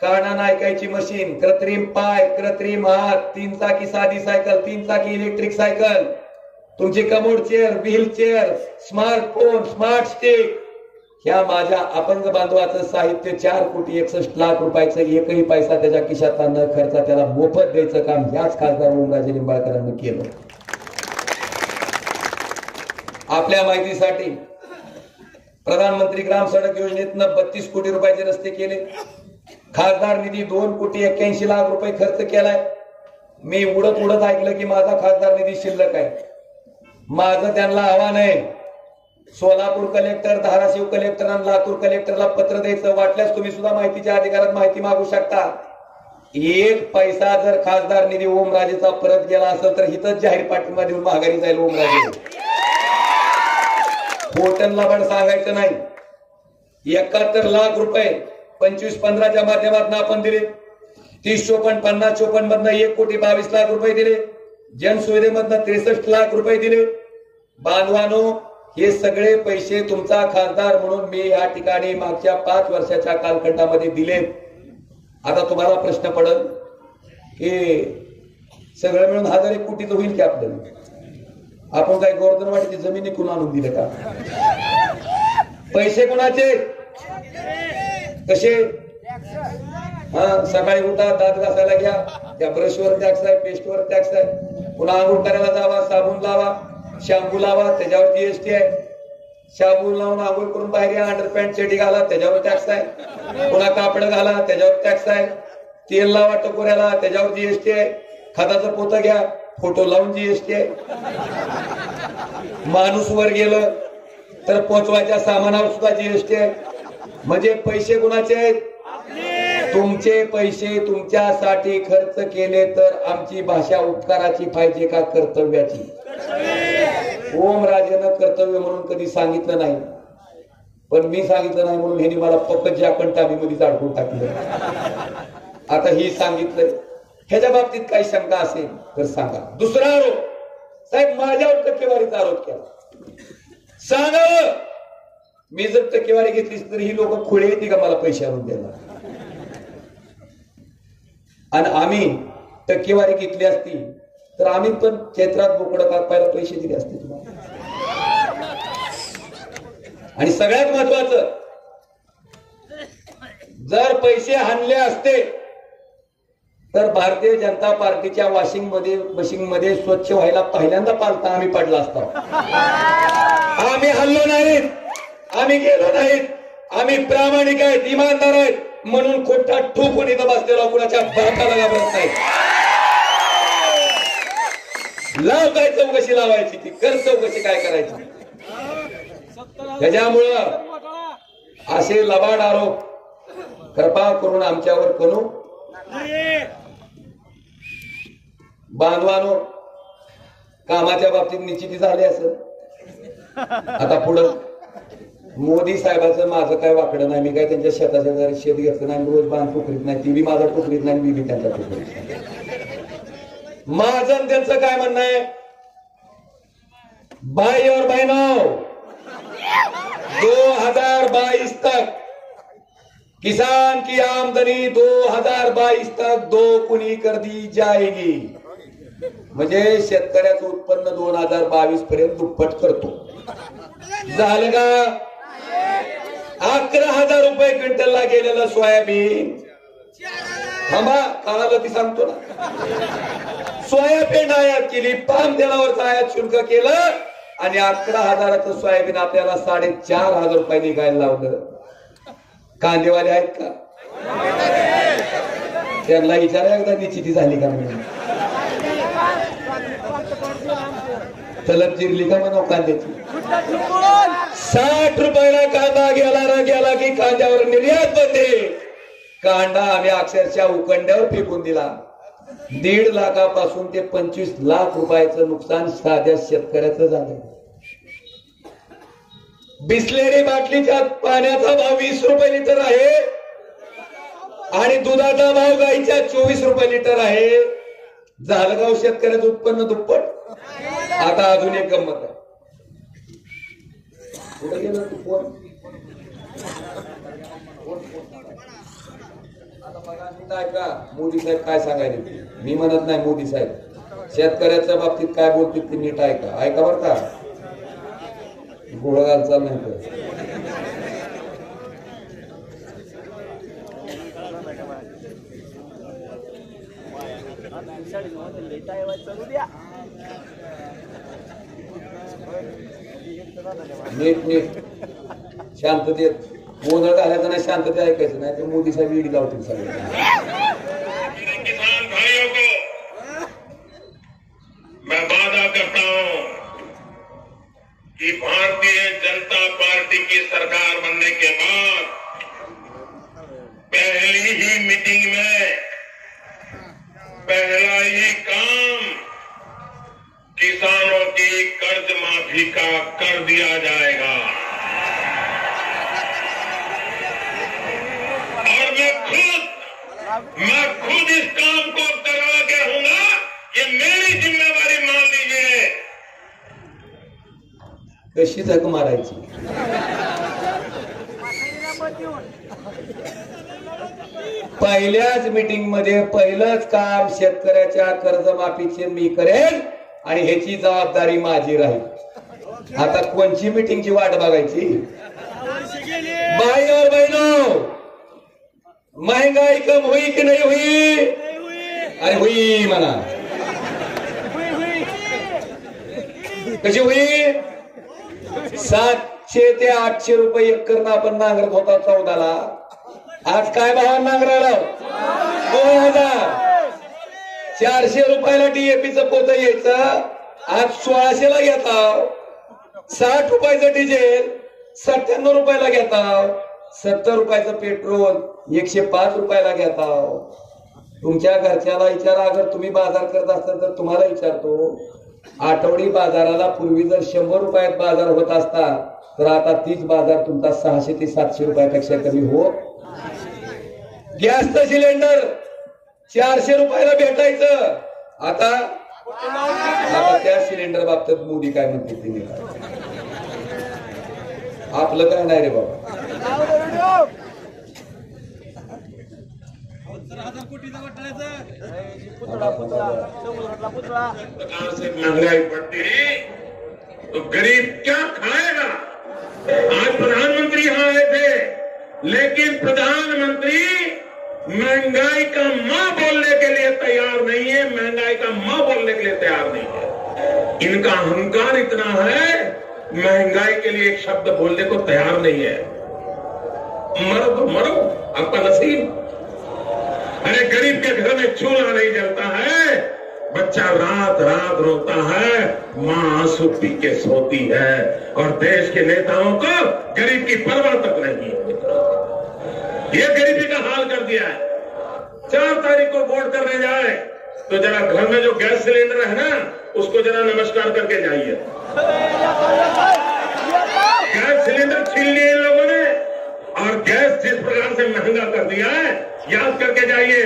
कानानं ऐकायची मशीन, कृत्रिम पाय, कृत्रिम हात, 3 चाकी साधी सायकल, 3 चाकी इलेक्ट्रिक सायकल, तुमची commode chair, wheel chair, smartphone, smart stick, ह्या माझ्या अपंग बांधवाचं साहित्य 4,61,00,000 रुपयाचं, एकही पैसा त्याच्या खिशातला न खर्चा त्याला मोफत द्यायचं काम ह्याच खासदार ओमराजे निंबाळकरांनी केलं. आपल्या माहितीसाठी प्रधानमंत्री ग्राम सडक योजनेतनं 32 कोटी रुपयाचे रस्ते केले. खासदार निधी 2,81,00,000 रुपये खर्च केलाय. मी उडत ऐकलं की माझा खासदार निधी शिल्लक आहे. माझं त्यांना आव्हान आहे, सोलापूर कलेक्टर, धाराशिव कलेक्टर आणि लातूर कलेक्टरला पत्र द्यायचं. वाटल्यास तुम्ही सुद्धा माहितीच्या अधिकारात माहिती मागू शकता. 1 पैसा जर खासदार निधी ओमराजेचा परत गेला असेल तर हिथंच जाहीर पाठिंबा देऊन माघारी जाईल ओमराजे. होटलला पण सांगायचं नाही. 71 लाख रुपये 25-15च्या माध्यमातून आपण दिले. 30-54, 50-54 मधनं 1,22,00,000 रुपये दिले. जनसुविधेमधनं 63 लाख रुपये दिले. बांधवानो, हे सगळे पैसे तुमचा खासदार म्हणून मी या ठिकाणी मागच्या 5 वर्षाच्या कालखंडामध्ये दिले. आता तुम्हाला प्रश्न पडेल की सगळं मिळून 1,000 कोटीचं होईल की आपलं? आपण काय गोवर्धनवाडीची जमिनी कुणा आणून दिले का? पैसे कुणाचे? कसे? सकाळी उठा, दात घासायला घ्या, त्या ब्रशवर टॅक्स आहे, पेस्टवर टॅक्स आहे, पुन्हा आंघोळ करायला जावा, साबण लावा, शॅम्पू लावा, त्याच्यावर जीएसटी आहे. शॅम्पू लावून आंघोळ करून बाहेर या, अंडरपॅन्ट चेटी घाला, त्याच्यावर टॅक्स आहे. पुन्हा कापड घाला, त्याच्यावर टॅक्स आहे. तेल लावा टकोऱ्याला, त्याच्यावर जीएसटी आहे. खताचं पोतं घ्या, फोटो लावून जीएसटी आहे. माणूस वर गेलं तर पोचवायच्या सामानावर सुद्धा जीएसटी आहे. म्हणजे पैसे कुणाचे आहेत? तुमचे पैसे तुमच्यासाठी खर्च केले तर आमची भाषा उपकाराची पाहिजे का कर्तव्याची? ओमराजेनं कर्तव्य म्हणून कधी सांगितलं नाही, पण मी सांगितलं नाही म्हणून ह्यांनी मला पक्क जाकण टाकीमध्ये अडकून टाकलं. आता ही सांगितलंय. ह्याच्या बाबतीत काही शंका असेल तर सांगा. दुसरा आरोप, साहेब माझ्यावर टक्केवारीचा आरोप केला. सांगावं मी जर टक्केवारी घेतलीस तर ही लोक खुळे येते का मला पैसे आणून द्यायला? आणि आम्ही टक्केवारी घेतली असती तर आम्ही पण क्षेत्रात बोकडं कापायला पैसे दिले असते तुम्हाला. आणि सगळ्यात महत्वाचं, जर पैसे आणले असते तर भारतीय जनता पार्टीच्या वॉशिंग मध्ये स्वच्छ व्हायला पहिल्यांदा पालता आम्ही पडला असता. आम्ही हल्लो नाहीत, आम्ही गेलो नाहीत, आम्ही प्रामाणिक आहेत, इमानदार आहेत म्हणून खोटा ठोकून इथं बसलेला कुणाच्या बापाला घाबरत नाही. लाव काय चौकशी लावायची, ती कर चौकशी काय करायची. त्याच्यामुळं असे लबाड आरोप कृपा करून आमच्यावर करू. बांधवानो, कामाच्या बाबतीत निश्चिती झाली असेल. आता पुढं मोदी साहेबाचं माझं काय वाकडं नाही. मी काय त्यांच्या शेताच्या जरी शेत घेतलं नाही, रोज बांध टोकरीत नाही, ती बी माझा टोकरीत नाही, मी बी त्यांच्या टोकरीत. माझं त्यांचं काय म्हणणं आहे, भाई और बहनों, 2022 तक किसान की आमदनी 2022 तक 2 गुनी कर दी जाएगी. म्हणजे शेतकऱ्याचं उत्पन्न 2022 पर्यंत दुप्पट करतो. झालं का? 11,000 रुपये क्विंटलला गेलेलं सोयाबीन, थांबा काळाला ती सांगतो ना, सोयाबीन आयात केली, पाम तेलावरचं आयात शुल्क केलं आणि 11,000चं सोयाबीन आपल्याला 4,500 रुपये निघायला लावलं. कांदेवाले आहेत का? त्यांना विचारा एकदा निश्चिती झाली का म्हणून. तलब जिरली का म्हणाव कांद्याची. 60 रुपयाला कांदा गेला की कांद्यावर निर्यात बंदी. कांदा आम्ही अक्षरशः उकंड्यावर फेकून दिला. 1.5 लाखापासून ते 25 लाख रुपयाचं नुकसान साध्या शेतकऱ्याचं झालं. बिस्लेरी बाटलीच्या पाण्याचा भाव 20 रुपये लिटर आहे आणि दुधाचा भाव गाईच्या 24 रुपये लिटर आहे. झालं गाव शेतकऱ्याचं उत्पन्न दुप्पट. आता अजून एक गंमत आहे. कुठे गेलं तू फोन? आता बघा नीट ऐका, मोदी साहेब काय सांगायचे. मी म्हणत नाही मोदी साहेब, शेतकऱ्याच्या बाबतीत काय बोलतील ते नीट ऐका. ऐका बरं का, गोळा घालचा नाही तर. नीट शांततेत गोंधळ घालायचा नाही, शांततेत ऐकायचं नाही तर मोदी साहेब ईडी लावतील सगळे. किसान भाइयों को मैं वादा करता हूं कि भारतीय जनता पार्टी की सरकार बनने के बाद पहली ही मीटिंग में पहला ही काम किसानों की कर्ज माफी का कर दिया जाएगा. और मैं खुद इस काम को करवा के रहूंगा. ये मेरी जिम्मेवारी मान लीजिए. कशी झक मारायची. पहिल्याच मीटिंग मध्ये पहिलंच काम शेतकऱ्याच्या कर्जमाफीचे मी करेन आणि ह्याची जबाबदारी माझी राहील. आता कोणची मीटिंगची वाट बघायची. भाई और बहनों, महंगाई कम हुई की नहीं हुई? अरे हुई म्हणा. कशी हुई? 700 ते 800 रुपये एकरनं आपण नांगरत होता 14ला. आज काय भाव नांगराला? 2000. 400 रुपयाला डीएपीचं पोत यायचं, आज 1600ला घेता. 60 रुपयाचं डिझेल 97 रुपयाला घेता. 70 रुपयाचं पेट्रोल 105 रुपयाला घेता. तुमच्या घरच्याला विचारा, अगर तुम्ही बाजार करत असाल तर तुम्हाला विचारतो, आठवडी बाजाराला पूर्वी जर 100 रुपयात बाजार होत असता तर आता तीच बाजार तुमचा 600 ते 700 रुपयापेक्षा कमी हो. गॅसचं सिलेंडर 400 रुपयाला भेटायचं, आता त्या सिलेंडर बाबतीत मोदी काय म्हणते ते. आपलं काय नाही रे बाबा. महंगाई बढ़ती है तो गरीब क्या खाएगा? आज प्रधानमंत्री यहाँ आए थे, लेकिन प्रधानमंत्री महंगाई का मां बोलने के लिए तैयार नहीं है, महंगाई का मां बोलने के लिए तैयार नहीं है. इनका अहंकार इतना है, महंगाई के लिए एक शब्द बोलने को तैयार नहीं है. मरो तो मरो, आपका नसीब. अरे गरीब के घर में चूल्हा नहीं जलता है, बच्चा रात रात रोता है, मां आंसू पी के सोती है, और देश के नेताओं को गरीब की परवाह तक नहीं है. ये गरीबी का हाल कर दिया है. 4 तारीख को वोट करने जाए तो जरा घर में जो गैस सिलेंडर है ना, उसको जरा नमस्कार करके जाइए. गैस सिलेंडर छीन लिए इन लोगों ने, और गैस जिस प्रकार से महंगा कर दिया है, याद करके जाइए.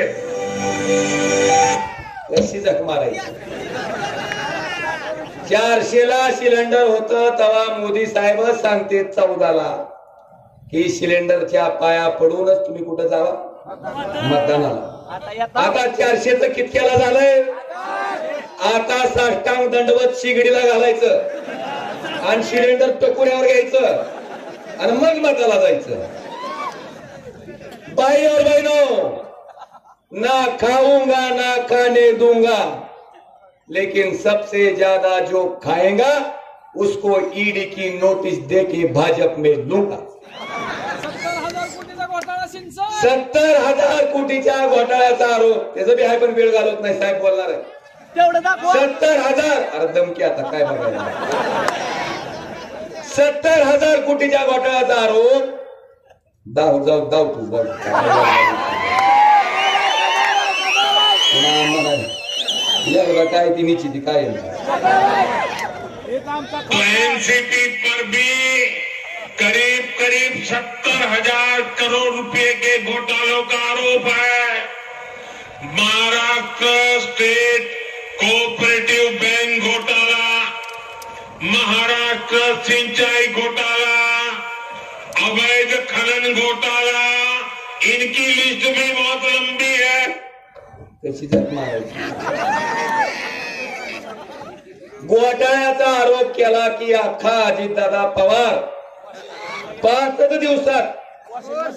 कशी जख मारायची. 400ला सिलेंडर होतं तेव्हा मोदी साहेब सांगते 14ला की सिलेंडरच्या पाया पडूनच तुम्ही कुठं जावा मतदानाला. आता 400चं कितक्याला झालंय? आता साष्टांग दंडवत शिगडीला घालायचं आणि सिलेंडर टकोऱ्यावर घ्यायचं आणि मग मताला जायचं. भाई और बहनों, ना खाऊंगा ना खाने दूंगा, लेकिन सबसे ज्यादा जो खाएगा उसको ईडी की नोटिस दे के भाजपा में लूंगा. 70,000 कोटीच्या घोटाळ्याचा आरोप. त्याचं बी आहे पण वेळ घालवत नाही साहेब, बोलणार आहे. 70,000. अरे धमकी आता काय बघायला. 70,000 कोटीच्या घोटाळ्याचा आरोप. दाव जाऊ दाव तू जाऊ काय ती निश्चिती काय. एनसीपी पर भी करीब 70,000 करोड़ रुपए के घोटालों का आरोप है. महाराष्ट्र स्टेट कोऑपरेटिव बैंक घोटाला, महाराष्ट्र सिंचाई घोटाला, अवैध खनन घोटाला, इनकी लिस्ट भी बहुत लंबी है. कशी जग मारायची. घोटाळ्याचा आरोप केला की अख्खा अजितदादा पवार 5 दिवसात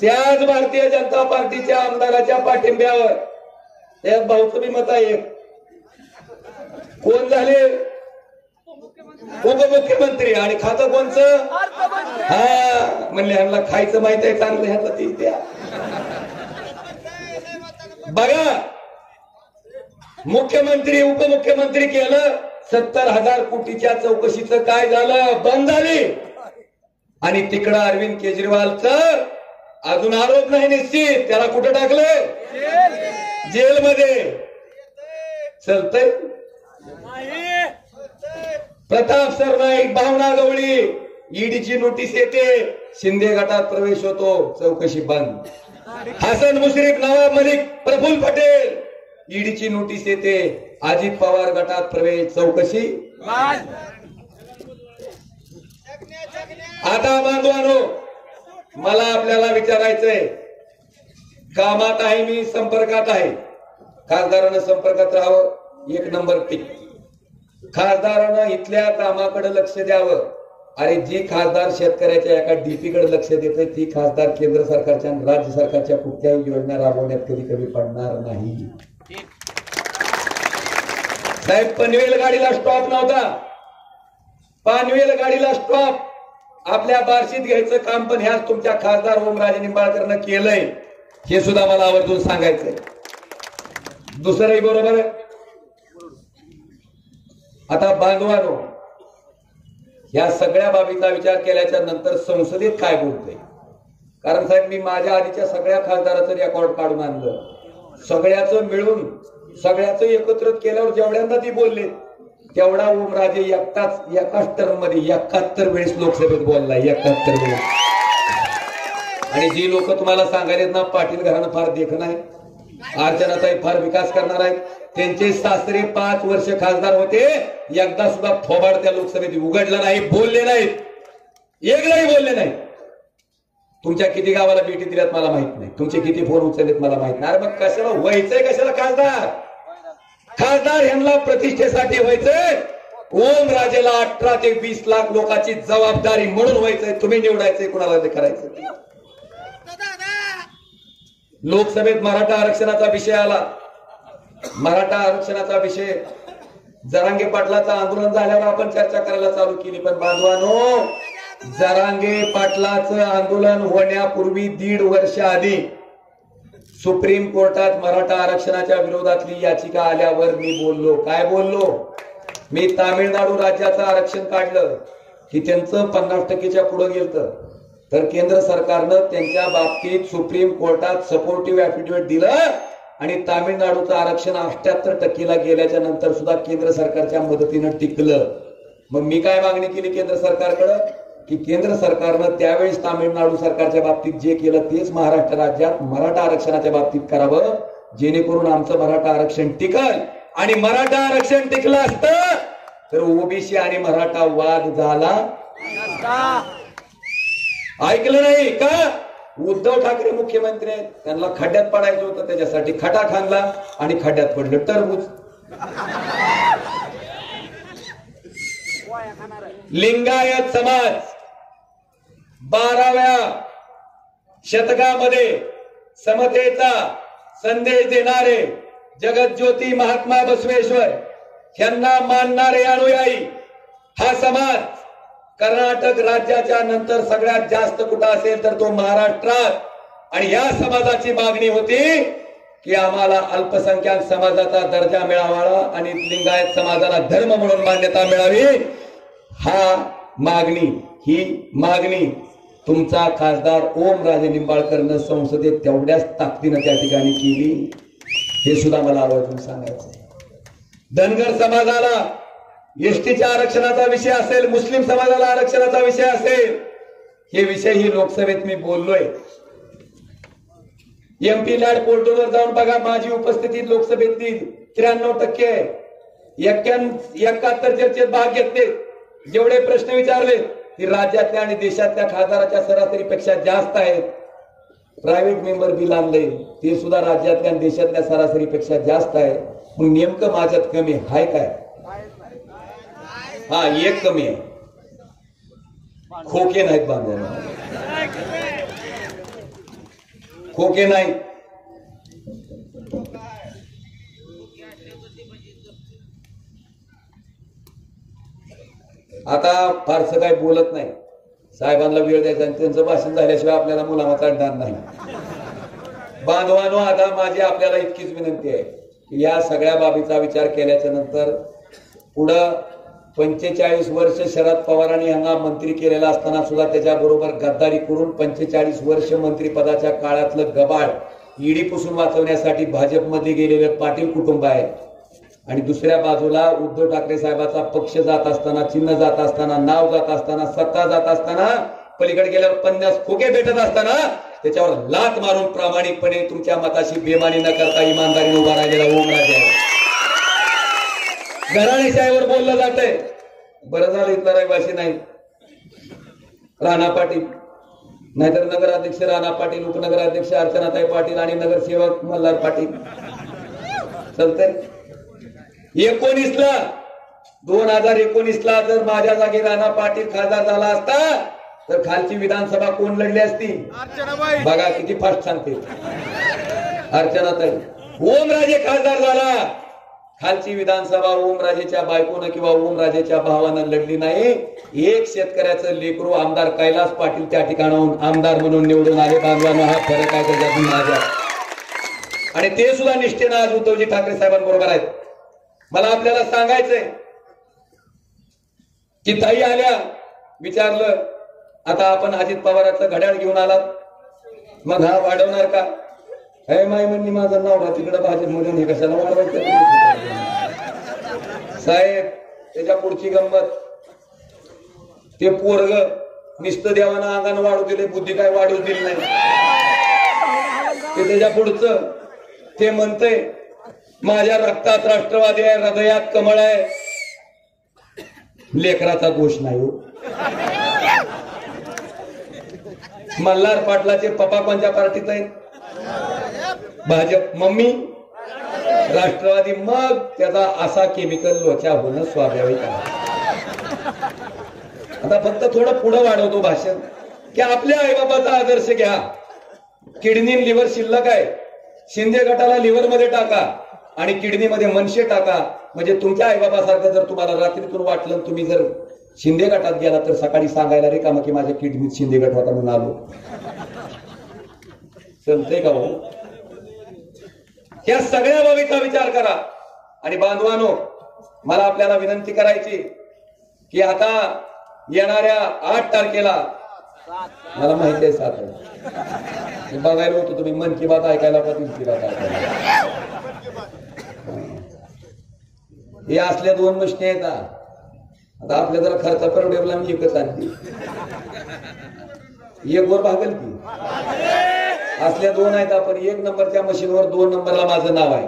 त्याच भारतीय जनता पार्टीच्या आमदाराच्या पाठिंब्यावर त्यात भाऊचं बी मत आहे. कोण झाले उपमुख्यमंत्री आणि खातं कोणचं? हा म्हणले ह्यांना खायचं माहित आहे चांगलं, ह्याचा ती द्या. बघा मुख्यमंत्री उपमुख्यमंत्री केलं. 70,000 कोटीच्या चौकशीचं काय झालं? बंद झाली. आणि तिकडं अरविंद केजरीवालचं अजून आरोप नाही निश्चित. त्याला कुठं टाकलं? जेलमध्ये. चलतंय. प्रताप सरनाईक, भावना गवळी, ईडीची नोटीस येते, शिंदे गटात प्रवेश होतो, चौकशी बंद. हसन मुश्रीफ, नवाब मलिक, प्रफुल्ल पटेल, ईडीची नोटीस येते, अजित पवार गटात प्रवेश, चौकशी बंद. आता बांधवानो, मला आपल्याला विचारायचंय, कामात आहे मी, संपर्कात आहे, खासदारानं संपर्कात राहावं. 1 नंबर टिक. खासदारानं इथल्या कामाकडे लक्ष द्यावं. अरे जी खासदार शेतकऱ्याच्या एका डीपीकडे लक्ष देते ती खासदार केंद्र सरकारच्या आणि राज्य सरकारच्या कुठल्याही योजना राबवण्यात कधी कमी पडणार नाही. साहेब पनवेल गाडीला स्टॉप नव्हता. पनवेल गाडीला स्टॉप आपल्या बार्शीत घ्यायचं काम पण ह्याच तुमच्या खासदार ओमराजे निंबाळकरनं केलंय. हे सुद्धा मला आवर्जून सांगायचंय. दुसरंही बरोबर आहे. आता बांधवानो, या सगळ्या बाबीचा विचार केल्याच्या नंतर संसदेत काय बोलतोय? कारण साहेब मी माझ्या आधीच्या सगळ्या खासदाराचं रेकॉर्ड काढून आणलं. सगळ्याचं मिळून सगळ्याचं एकत्रित केल्यावर जेवढ्यांदा ती बोलले तेवढा ओमराजे एकाच टर्म मध्ये 71 वेळेस लोकसभेत बोलला. 71 वेळेस. आणि जी लोक तुम्हाला सांगायला ना पाटील घराणं फार देखणं आहे, अर्चनाताई फार विकास करणार आहेत, त्यांचे सासरे 5 वर्ष खासदार होते, एकदा सुद्धा फोबाड त्या लोकसभेत उघडला नाही, बोलले नाहीत. एकदाही बोलले नाही. तुमच्या किती गावाला भेटी दिल्यात मला माहित नाही, तुमचे किती फोन उचललेत मला माहित नाही. अरे मग कशाला व्हायचंय, कशाला खासदार? खासदार यांना प्रतिष्ठेसाठी व्हायचंय. ओमराजेला 18 ते 20 लाख लोकांची जबाबदारी म्हणून व्हायचंय. तुम्ही निवडायचंय, कुणाला ते करायचं. लोकसभेत मराठा आरक्षणाचा विषय आला. मराठा आरक्षणाचा विषय जरांगे पाटलाचं आंदोलन झाल्यावर आपण चर्चा करायला चालू केली. पण बांधवानो, जरांगे पाटलाचं आंदोलन होण्यापूर्वी 1.5 वर्ष आधी सुप्रीम कोर्टात मराठा आरक्षणाच्या विरोधातली याचिका आल्यावर मी बोललो. काय बोललो? मी तामिळनाडू राज्याचं आरक्षण काढलं की त्यांचं 50% पुढे गेलं, तर केंद्र सरकारनं त्यांच्या बाबतीत सुप्रीम कोर्टात सपोर्टिव्ह ऍफिडेव्हिट दिलं आणि तामिळनाडूचं आरक्षण 78% गेल्याच्या नंतर सुद्धा केंद्र सरकारच्या मदतीनं टिकलं. मग मी काय मागणी केली केंद्र सरकारकडं की केंद्र सरकारनं त्यावेळेस तामिळनाडू सरकारच्या बाबतीत जे केलं तेच महाराष्ट्र राज्यात मराठा आरक्षणाच्या बाबतीत करावं, जेणेकरून आमचं मराठा आरक्षण टिकल. आणि मराठा आरक्षण टिकलं असतं तर ओबीसी आणि मराठा वाद झाला. ऐकलं नाही का? उद्धव ठाकरे मुख्यमंत्री आहेत, त्यांना खड्ड्यात पडायचं होतं, त्याच्यासाठी खटा खांदला आणि खड्ड्यात पडलं टरबूज. लिंगायत समाज 12व्या शतकामध्ये समतेचा संदेश देणारे जगज्योती महात्मा बसवेश्वर यांना मानणारे अनुयायी हा समाज कर्नाटक राज्याच्या नंतर सगळ्यात जास्त कुठं असेल तर तो महाराष्ट्रात. आणि या समाजाची मागणी होती की आम्हाला अल्पसंख्याक समाजाचा दर्जा मिळावा आणि लिंगायत समाजाला धर्म म्हणून मान्यता मिळावी. ही मागणी तुमचा खासदार ओमराजे निंबाळकरनं संसदेत तेवढ्याच ताकदीनं त्या ठिकाणी केली. हे सुद्धा मला आवर्जून सांगायचं. धनगर समाजाला एसटीच्या आरक्षणाचा विषय असेल, मुस्लिम समाजाला आरक्षणाचा विषय असेल, हे विषय ही लोकसभेत मी बोललोय. एमपी लॅड पोर्टलवर जाऊन बघा, माझी उपस्थिती लोकसभेतली 93% आहे. 71 चर्चेत भाग घेतले. जेवढे प्रश्न विचारले ते राज्यातल्या आणि देशातल्या खासदाराच्या सरासरीपेक्षा जास्त आहेत. प्रायव्हेट मेंबर बिल आणले ते सुद्धा राज्यातल्या आणि देशातल्या सरासरीपेक्षा जास्त आहे. मग नेमकं माझ्यात कमी हाय काय? हा, एक कमी आहे, खोके नाहीत बांधवांना, खोके नाही. आता फारसं काही बोलत नाही, साहेबांना वेळ द्यायचा आणि त्यांचं भाषण झाल्याशिवाय आपल्याला मुलामा चढणार नाही. बांधवानो, आता माझी आपल्याला इतकीच विनंती आहे की या सगळ्या बाबीचा विचार केल्याच्या नंतर पुढं 45 वर्ष शरद पवारांनी यांना मंत्री केलेला असताना सुद्धा त्याच्याबरोबर गद्दारी करून 45 वर्ष मंत्रिपदाच्या काळातलं गबाळ ईडी पुसून वाचवण्यासाठी भाजपमध्ये गेलेलं पाटील कुटुंब आहे. आणि दुसऱ्या बाजूला उद्धव ठाकरे साहेबाचा पक्ष जात असताना, चिन्ह जात असताना, नाव जात असताना, सत्ता जात असताना, पलीकडे गेल्यावर 50 खोके भेटत असताना त्याच्यावर लात मारून प्रामाणिकपणे तुमच्या मताशी बेमानी न करता इमानदारीने उभा राहिलेला ओमराजे आहे. घराणेशाहीवर बोललं जातंय. बरं झालं इथला रहिवासी नाही राणा पाटील, नाहीतर नगराध्यक्ष राणा पाटील, उपनगराध्यक्ष अर्चनाताई पाटील आणि नगरसेवक मल्हार पाटील चालतंय. 2019ला जर माझ्या जागी राणा पाटील खासदार झाला असता तर खालची विधानसभा कोण लढली असती? बघा किती फास्ट सांगते अर्चनाताई. ओमराजे खासदार झाला, खालची विधानसभा ओमराजेच्या बायकोनं किंवा ओमराजेच्या भावानं लढली नाही. एक शेतकऱ्याचं लेकरू आमदार कैलास पाटील त्या ठिकाणाहून आमदार म्हणून निवडून आले. बांधवांनो, हा फरक आहे त्याच्यातून माझ्या. आणि ते सुद्धा निष्ठेनं आज उद्धवजी ठाकरे साहेबांबरोबर आहेत. मला आपल्याला सांगायचंय की ताई आल्या, विचारलं आता आपण अजित पवारांचं घड्याळ घेऊन आलात, मग हा वाढवणार का? हे माई म्हणली माझं नाव तिकडे भाजपमधून हे कशाला वाढवायचं साहेब? त्याच्या पुढची गंमत, ते पोरग नुसतं देवानं अंगानं वाढू दिले, बुद्धी काय वाढू दिली नाही. ते त्याच्या पुढचं ते म्हणतंय माझ्या रक्तात राष्ट्रवादी आहे, हृदयात कमळ आहे. लेकराचा दोष नाही हो. मल्हार पाटलाचे पप्पा कोणत्या पार्टीत आहेत? भाजप. मम्मी राष्ट्रवादी. मग त्याचा असा केमिकल लोचा होणं स्वाभाविक आहे. आता फक्त थोडं पुढे वाढवतो भाषण की आपल्या आईबाबाचा आदर्श घ्या. किडनी लिव्हर शिल्लक आहे, शिंदे गटाला लिव्हर मध्ये टाका आणि किडनीमध्ये मनशे टाका. म्हणजे तुमच्या आईबाबासारखं जर तुम्हाला रात्रीतून वाटलं, तुम्ही जर शिंदे गटात गेला तर सकाळी सांगायला रे काम की माझ्या किडनीत शिंदे गट होता म्हणून आलो. चालतंय का भाऊ? या सगळ्या बाबीचा विचार करा. आणि बांधवानो, मला आपल्याला विनंती करायची की आता येणाऱ्या 8 तारखेला, मला माहिती आहे 7 आहे, बघायला होतो तुम्ही मन की बात ऐकायला का दिल की बात ऐकायला. हे असल्या 2 मशनी आहेत. आता आपल्या जरा खर्च परवडेला मी एकच आणली, एक वर भागल की. असल्या 2 आहेत. आपण 1 नंबरच्या मशीनवर 2 नंबरला माझं नाव आहे,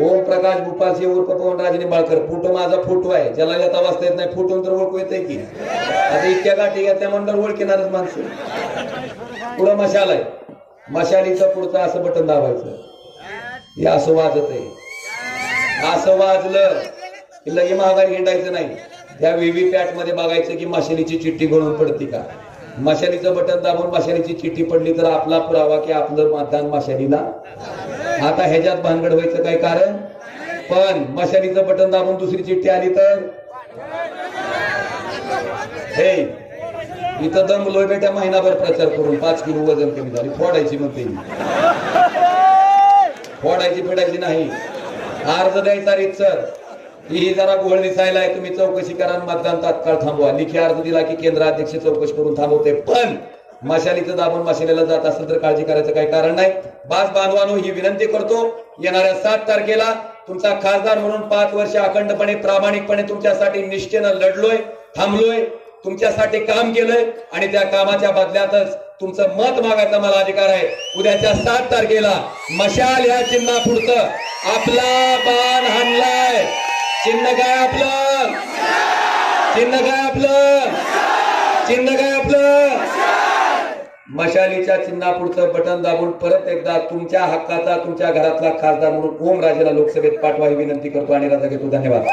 ओम प्रकाश भूपालसिंह उर्फ पवनराज निंबाळकर. फोटो माझा फोटो आहे, ज्याला येता वाचता येत नाही फोटो तर ओळखू येते की. आता इतक्या गाठी घेतल्या म्हणून ओळखणारच माणसं. पुढं मशाल आहे, मशालीचं पुढचं असं बटन दाबायचं, हे असं वाजत आहे. असं वाजलं की लगे महागाई हिंडायचं नाही. त्या व्हीव्हीपॅट मध्ये बघायचं की मशालीची चिठ्ठी गळून पडती का. मशालीचं बटन दाबून मशालीची चिठ्ठी पडली तर आपला पुरावा की आपलं मतदान मशालीला. आता ह्याच्यात भानगड व्हायचं काय कारण? पण मशालीचं बटन दाबून दुसरी चिठ्ठी आली तर हे इथं दमलोय बेट्या महिनाभर प्रचार करून 5 किलो वजन कमी झाली. फोडायची म्हणते, फोडायची फेडायची नाही. अर्ज द्यायचा रीतसर. ही जरा घोळ दिसायला आहे, तुम्ही चौकशी करा, मतदान तात्काळ थांबवा. लेखी अर्ज दिला की केंद्राध्यक्ष चौकशी करून थांबवते. पण मशालीचं दाबून मशालीला जात असेल तर काळजी करायचं काही कारण नाही. बांधवांनो, ही विनंती करतो, येणाऱ्या 7 तारखेला तुमचा खासदार म्हणून 5 वर्ष अखंडपणे प्रामाणिकपणे तुमच्यासाठी निष्ठेनं लढलोय, थांबलोय, तुमच्यासाठी काम केलंय आणि त्या कामाच्या बदल्यातच तुमचं मत मागायचा मला अधिकार आहे. उद्याच्या 7 तारखेला मशाल या चिन्हा पुढचं आपला बाण हाणलाय. चिन्ह काय आपलं? चिन्ह काय आपलं? चिन्ह काय आपलं? मशालीच्या चिन्हा पुढचं बटन दाबून परत एकदा तुमच्या हक्काचा, तुमच्या घरातला खासदार म्हणून ओमराजेला लोकसभेत पाठवा ही विनंती करतो आणि रजा घेतो. धन्यवाद.